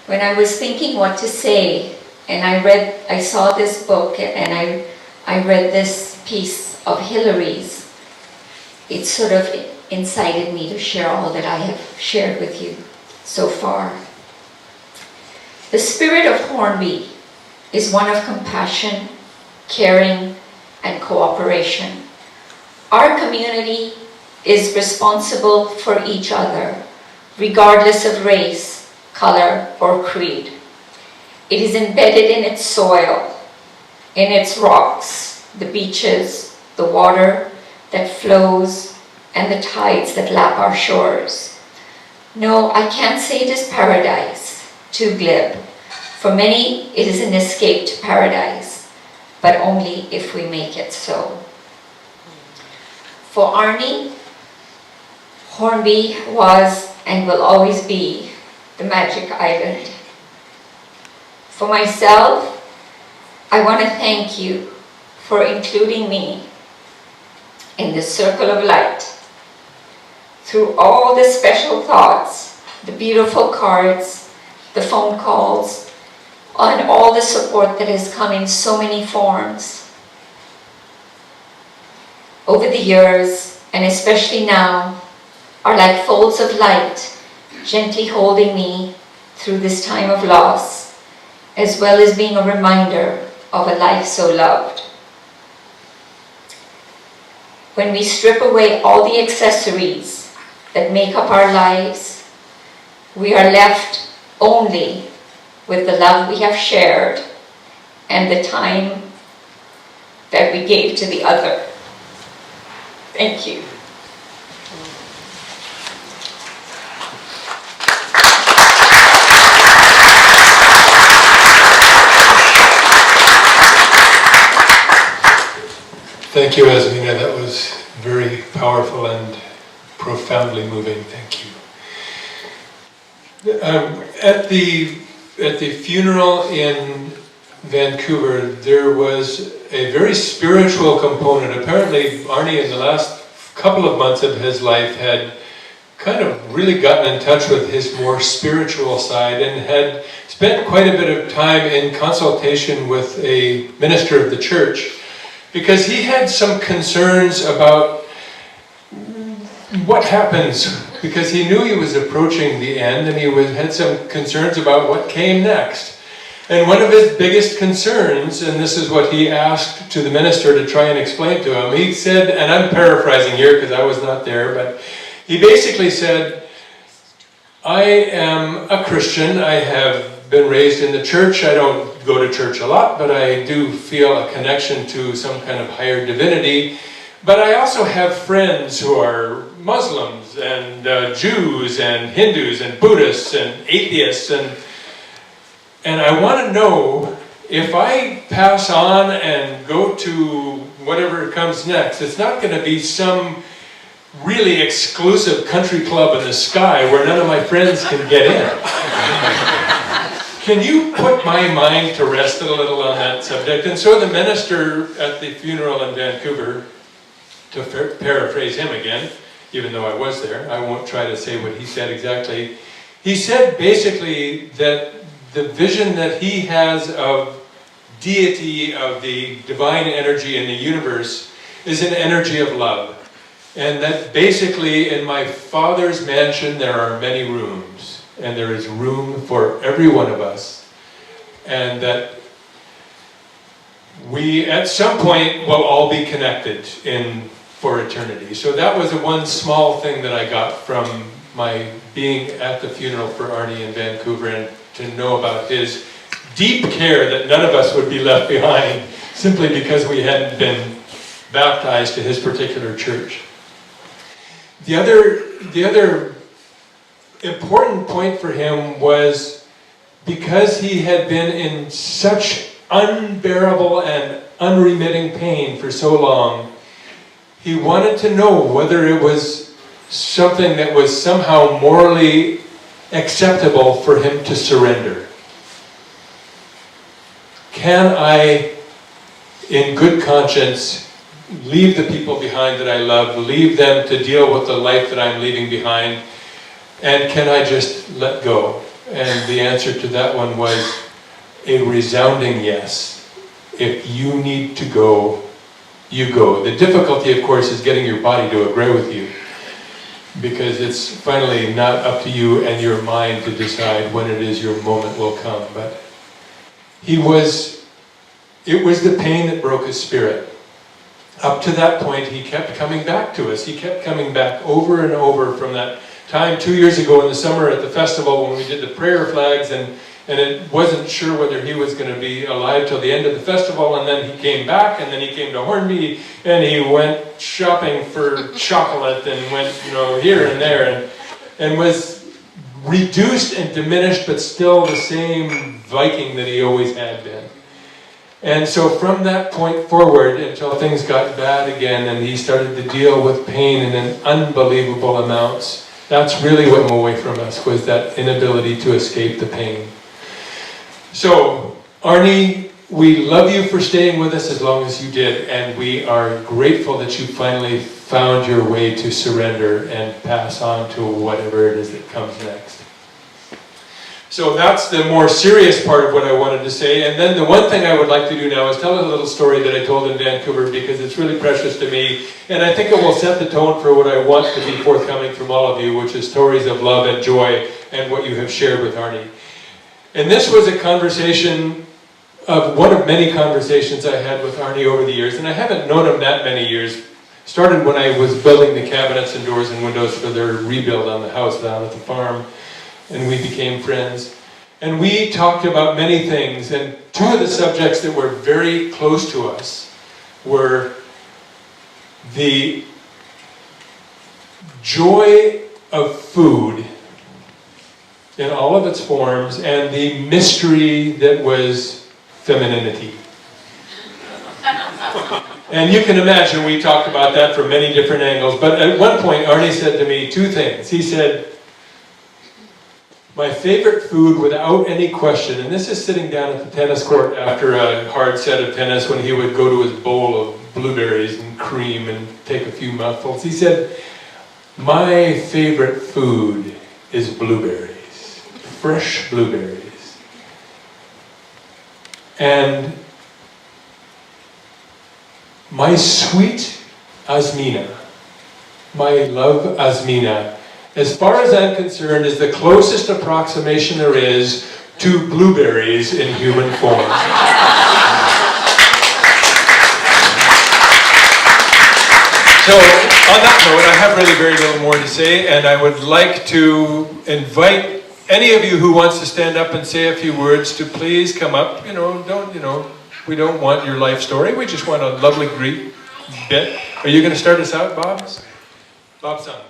when I was thinking what to say, and I saw this book, and I read this piece of Hillary's, it sort of incited me to share all that I have shared with you so far. The spirit of Hornby is one of compassion, caring, and cooperation. Our community is responsible for each other, regardless of race, color, or creed. It is embedded in its soil, in its rocks, the beaches, the water that flows, and the tides that lap our shores. No, I can't say it is paradise, too glib. For many, it is an escape to paradise, but only if we make it so. For Arnie, Hornby was and will always be the magic island. For myself, I want to thank you for including me in the circle of light. Through all the special thoughts, the beautiful cards, the phone calls, and all the support that has come in so many forms. Over the years, and especially now, are like folds of light, gently holding me through this time of loss, as well as being a reminder of a life so loved. When we strip away all the accessories that make up our lives, we are left only with the love we have shared and the time that we gave to the other. Thank you. Thank you, Azmina. That was very powerful and profoundly moving. Thank you. At the funeral in Vancouver, there was a very spiritual component. Apparently, Arnie, in the last couple of months of his life, had kind of really gotten in touch with his more spiritual side and had spent quite a bit of time in consultation with a minister of the church, because he had some concerns about what happens, because he knew he was approaching the end, and he had some concerns about what came next. And one of his biggest concerns, and this is what he asked to the minister to try and explain to him, he said, and I'm paraphrasing here because I was not there, but he basically said, I am a Christian, I have been raised in the church, I don't go to church a lot, but I do feel a connection to some kind of higher divinity. But I also have friends who are Muslims and Jews and Hindus and Buddhists and atheists, and I want to know if I pass on and go to whatever comes next, it's not going to be some really exclusive country club in the sky where none of my friends can get in. Can you put my mind to rest a little on that subject? And so the minister at the funeral in Vancouver, to paraphrase him again, even though I was there, I won't try to say what he said exactly. He said basically that the vision that he has of deity, of the divine energy in the universe, is an energy of love. And that basically in my Father's mansion there are many rooms, and there is room for every one of us. And that we at some point will all be connected for eternity. So that was the one small thing that I got from my being at the funeral for Arnie in Vancouver, and to know about his deep care that none of us would be left behind simply because we hadn't been baptized to his particular church. The other important point for him was, because he had been in such unbearable and unremitting pain for so long, he wanted to know whether it was something that was somehow morally acceptable for him to surrender. Can I, in good conscience, leave the people behind that I love, leave them to deal with the life that I'm leaving behind, and can I just let go And the answer to that one was a resounding yes. If you need to go, you go. The difficulty, of course, is getting your body to agree with you, because it's finally not up to you and your mind to decide when it is your moment will come. But it was the pain that broke his spirit. Up to that point, he kept coming back to us. He kept coming back over and over from that time 2 years ago in the summer at the festival when we did the prayer flags, and it wasn't sure whether he was going to be alive till the end of the festival, and then he came back, and then he came to Hornby, and he went shopping for chocolate and went, here and there, and was reduced and diminished, but still the same Viking that he always had been. And so from that point forward, until things got bad again and he started to deal with pain in unbelievable amounts, that's really what went away from us, was that inability to escape the pain. So, Arnie, we love you for staying with us as long as you did, and we are grateful that you finally found your way to surrender and pass on to whatever it is that comes next. So that's the more serious part of what I wanted to say. And then the one thing I would like to do now is tell a little story that I told in Vancouver, because it's really precious to me. And I think it will set the tone for what I want to be forthcoming from all of you, which is stories of love and joy and what you have shared with Arnie. And this was a conversation of one of many conversations I had with Arnie over the years. And I haven't known him that many years. Started when I was building the cabinets and doors and windows for their rebuild on the house down at the farm. And we became friends. And we talked about many things, and two of the subjects that were very close to us were the joy of food in all of its forms and the mystery that was femininity. And you can imagine we talked about that from many different angles, but at one point Arnie said to me two things. He said, my favorite food, without any question, and this is sitting down at the tennis court after a hard set of tennis when he would go to his bowl of blueberries and cream and take a few mouthfuls. He said, my favorite food is blueberries, fresh blueberries. And my sweet Azmina, my love Azmina, as far as I'm concerned, is the closest approximation there is to blueberries in human form. So, on that note, I have really very little more to say, and I would like to invite any of you who wants to stand up and say a few words to please come up. We don't want your life story, we just want a lovely Greek bit. Are you going to start us out, Bob? Bob's son.